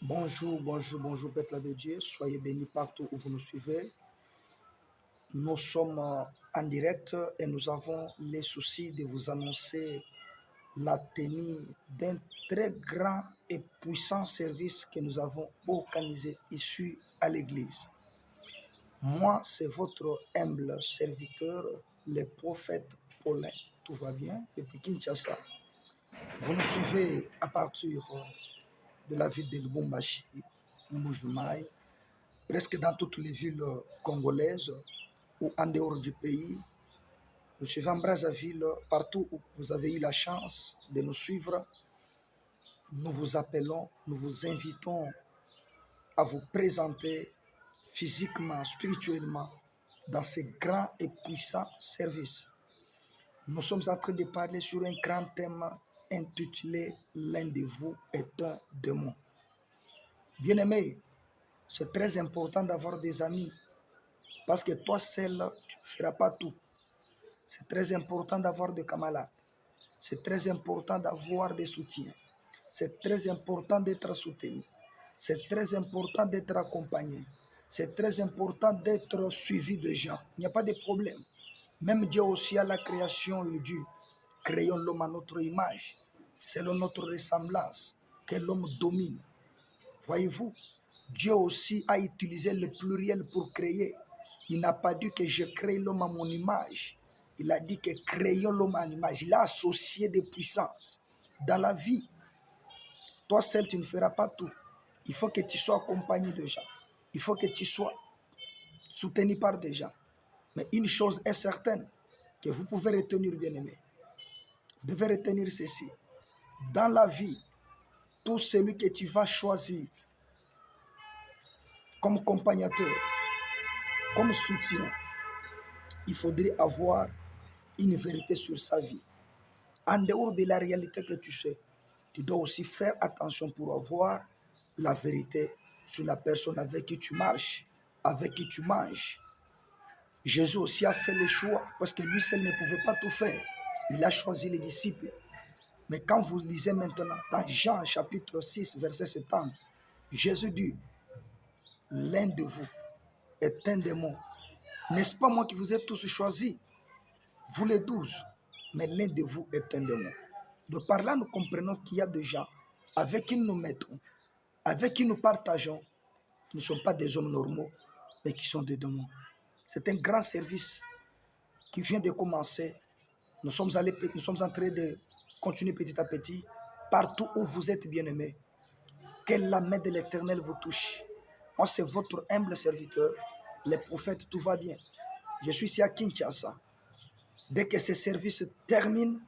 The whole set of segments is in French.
Bonjour, bonjour, bonjour, peuple de Dieu. Soyez bénis partout où vous nous suivez. Nous sommes en direct et nous avons les soucis de vous annoncer la tenue d'un très grand et puissant service que nous avons organisé ici à l'église. Moi, c'est votre humble serviteur, le prophète Paulin. Tout va bien depuis Kinshasa. Vous nous suivez à partir de la ville de Lubumbashi, Mbujimaï, presque dans toutes les villes congolaises ou en dehors du pays. Nous suivons Brazzaville, partout où vous avez eu la chance de nous suivre. Nous vous appelons, nous vous invitons à vous présenter physiquement, spirituellement dans ce grand et puissant service. Nous sommes en train de parler sur un grand thème intitulé L'un de vous est un démon. Bien-aimé, c'est très important d'avoir des amis parce que toi seul, tu ne feras pas tout. C'est très important d'avoir des camarades. C'est très important d'avoir des soutiens. C'est très important d'être soutenu. C'est très important d'être accompagné. C'est très important d'être suivi de gens. Il n'y a pas de problème. Même Dieu aussi à la création, il dit, créons l'homme à notre image, selon notre ressemblance, que l'homme domine. Voyez-vous, Dieu aussi a utilisé le pluriel pour créer. Il n'a pas dit que je crée l'homme à mon image. Il a dit que créons l'homme à l'image. Il a associé des puissances. Dans la vie, toi seul, tu ne feras pas tout. Il faut que tu sois accompagné de gens. Il faut que tu sois soutenu par des gens. Mais une chose est certaine, que vous pouvez retenir, bien-aimé. Vous devez retenir ceci. Dans la vie, tout celui que tu vas choisir comme accompagnateur, comme soutien, il faudrait avoir une vérité sur sa vie. En dehors de la réalité que tu sais, tu dois aussi faire attention pour avoir la vérité sur la personne avec qui tu marches, avec qui tu manges. Jésus aussi a fait le choix parce que lui seul ne pouvait pas tout faire. Il a choisi les disciples. Mais quand vous lisez maintenant dans Jean chapitre 6, verset 70, Jésus dit, l'un de vous est un démon. N'est-ce pas moi qui vous ai tous choisis, vous les 12, mais l'un de vous est un démon. De par là, nous comprenons qu'il y a des gens avec qui nous mettons, avec qui nous partageons, qui ne sont pas des hommes normaux, mais qui sont des démons. C'est un grand service qui vient de commencer. Nous sommes en train de continuer petit à petit, partout où vous êtes bien-aimés. Que la main de l'Éternel vous touche. Moi, c'est votre humble serviteur, le prophète, tout va bien. Je suis ici à Kinshasa. Dès que ce service termine,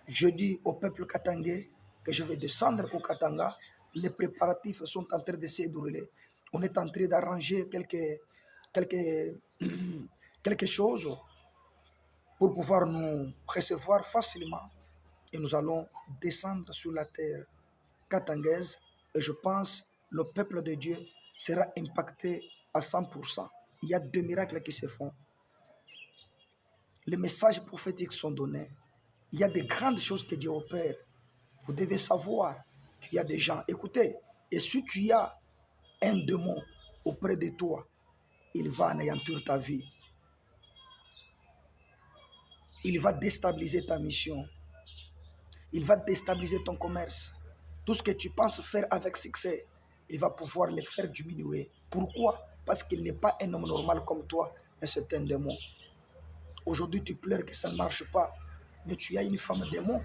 je dis au peuple katangais que je vais descendre au Katanga. Les préparatifs sont en train de se dérouler. On est en train d'arranger quelque, quelque chose pour pouvoir nous recevoir facilement. Et nous allons descendre sur la terre katangaise. Et je pense le peuple de Dieu sera impacté à 100%. Il y a deux miracles qui se font. Les messages prophétiques sont donnés. Il y a de grandes choses que Dieu opère. Vous devez savoir qu'il y a des gens. Écoutez, et si tu as un démon auprès de toi, il va anéantir ta vie. Il va déstabiliser ta mission. Il va déstabiliser ton commerce. Tout ce que tu penses faire avec succès, il va pouvoir le faire diminuer. Pourquoi? Parce qu'il n'est pas un homme normal comme toi, mais c'est un démon. Aujourd'hui, tu pleures que ça ne marche pas, mais tu as une femme démon,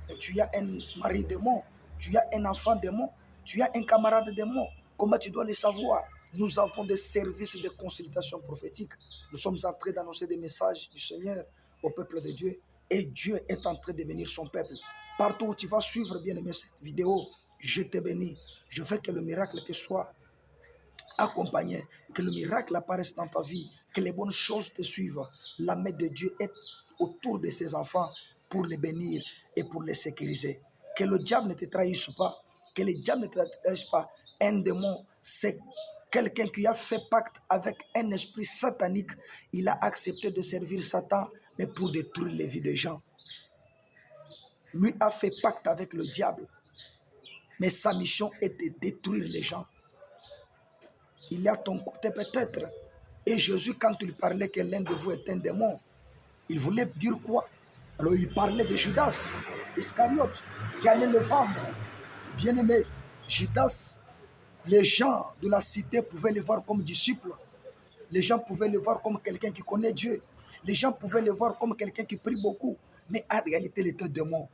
mais tu as un mari démon, tu as un enfant démon, tu as un camarade démon. Comment tu dois le savoir? Nous avons des services de consultation prophétique. Nous sommes en train d'annoncer des messages du Seigneur au peuple de Dieu et Dieu est en train de bénir son peuple. Partout où tu vas suivre, bien aimé, cette vidéo, je te bénis. Je veux que le miracle te soit accompagné, que le miracle apparaisse dans ta vie, que les bonnes choses te suivent. La main de Dieu est autour de ses enfants pour les bénir et pour les sécuriser. Que le diable ne te trahisse pas, que le diable ne te trahisse pas. Un démon, c'est quelqu'un qui a fait pacte avec un esprit satanique. Il a accepté de servir Satan, mais pour détruire les vies des gens. Lui a fait pacte avec le diable. mais sa mission est de détruire les gens. Il est à ton côté peut-être. Et Jésus, quand il parlait que l'un de vous est un démon, il voulait dire quoi? Alors il parlait de Judas Iscariote qui allait le vendre. Bien-aimé, Judas, les gens de la cité pouvaient le voir comme disciple. Les gens pouvaient le voir comme quelqu'un qui connaît Dieu. Les gens pouvaient le voir comme quelqu'un qui prie beaucoup. Mais en réalité, il était un démon.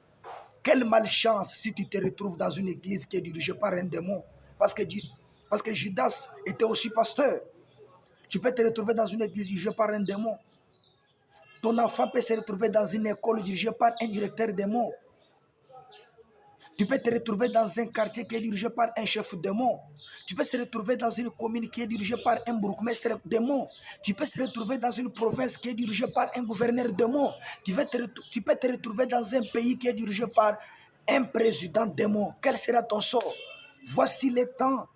Quelle malchance si tu te retrouves dans une église qui est dirigée par un démon. Parce que Judas était aussi pasteur. Tu peux te retrouver dans une église dirigée par un démon. Ton enfant peut se retrouver dans une école dirigée par un directeur démon. Tu peux te retrouver dans un quartier qui est dirigé par un chef démon. Tu peux te retrouver dans une commune qui est dirigée par un bourgmestre démon. Tu peux te retrouver dans une province qui est dirigée par un gouverneur démon. Tu peux te retrouver dans un pays qui est dirigé par un président démon. Quel sera ton sort? Voici le temps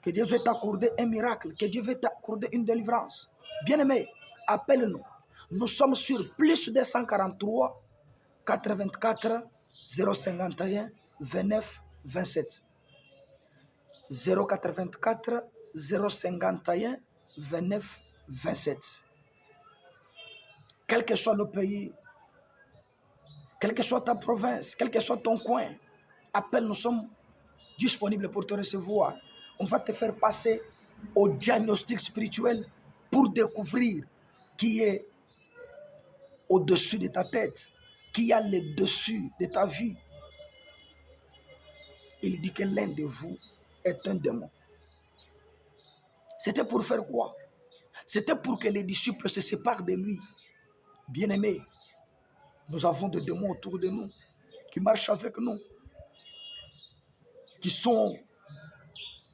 que Dieu veut t'accorder un miracle, que Dieu veut t'accorder une délivrance. Bien-aimé, appelle-nous. Nous sommes sur plus de 143 84 051 29 27. 084 051 29 27. Quel que soit le pays, quelle que soit ta province, quel que soit ton coin, appelle, nous sommes disponibles pour te recevoir. On va te faire passer au diagnostic spirituel pour découvrir qui est au-dessus de ta tête, qui a le dessus de ta vie. Il dit que l'un de vous est un démon. C'était pour faire quoi? C'était pour que les disciples se séparent de lui. Bien-aimés, nous avons des démons autour de nous, qui marchent avec nous, qui sont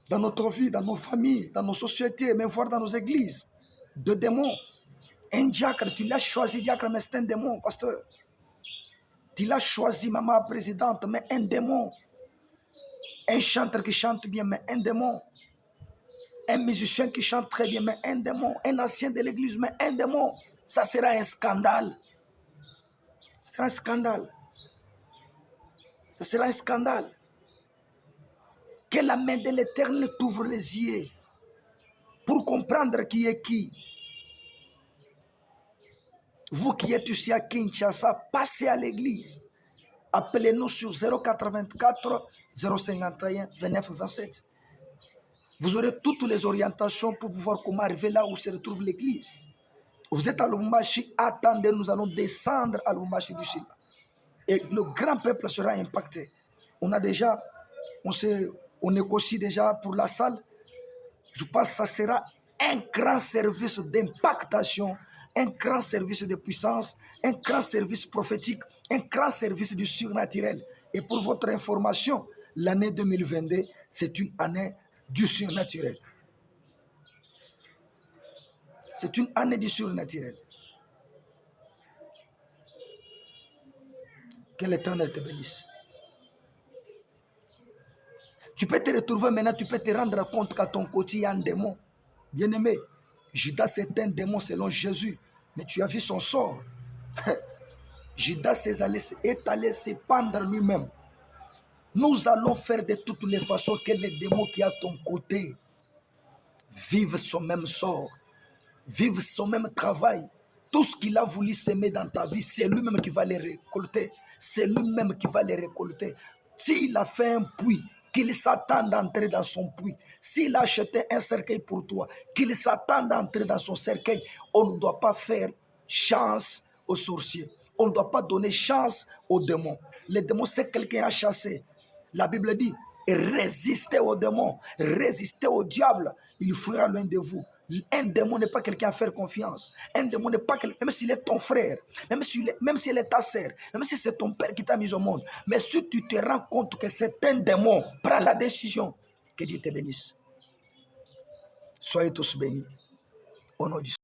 dans notre vie, dans nos familles, dans nos sociétés, même voire dans nos églises. Des démons. Un diacre, tu l'as choisi diacre, mais c'est un démon, pasteur. Tu l'as choisi maman présidente, mais un démon. Un chanteur qui chante bien, mais un démon. Un musicien qui chante très bien, mais un démon. Un ancien de l'église, mais un démon. Ça sera un scandale. Ça sera un scandale. Ça sera un scandale. Que la main de l'Éternel t'ouvre les yeux pour comprendre qui est qui. Vous qui êtes ici à Kinshasa, passez à l'église. Appelez-nous sur 084 051 29 27. Vous aurez toutes les orientations pour pouvoir comment arriver là où se retrouve l'église. Vous êtes à Lubumbashi, attendez, nous allons descendre à Lubumbashi du sud. Et le grand peuple sera impacté. On négocie déjà pour la salle. Je pense que ça sera un grand service d'impactation, un grand service de puissance, un grand service prophétique, un grand service du surnaturel. Et pour votre information, l'année 2022, c'est une année du surnaturel. C'est une année du surnaturel. Que l'Éternel te bénisse. Tu peux te retrouver maintenant, tu peux te rendre compte qu'à ton côté, il y a un démon. Bien-aimé, Judas est un démon selon Jésus, mais tu as vu son sort. Judas est allé se pendre lui-même. Nous allons faire de toutes les façons que les démons qui sont à ton côté vivent son même sort, vivent son même travail. Tout ce qu'il a voulu s'aimer dans ta vie, c'est lui-même qui va les récolter. C'est lui-même qui va les récolter. S'il a fait un puits, qu'il s'attende à entrer dans son puits. S'il a acheté un cercueil pour toi, qu'il s'attende à entrer dans son cercueil. On ne doit pas faire chance aux sorciers. On ne doit pas donner chance aux démons. Les démons, c'est quelqu'un à chasser. La Bible dit, résistez aux démons, résistez au diable, il fuira loin de vous. Un démon n'est pas quelqu'un à faire confiance. Un démon n'est pas quelqu'un, même s'il est ton frère, même s'il est ta sœur, même si c'est ton père qui t'a mis au monde. Mais si tu te rends compte que c'est un démon, prends la décision. Que Dieu te bénisse. Soyez tous bénis. Au nom du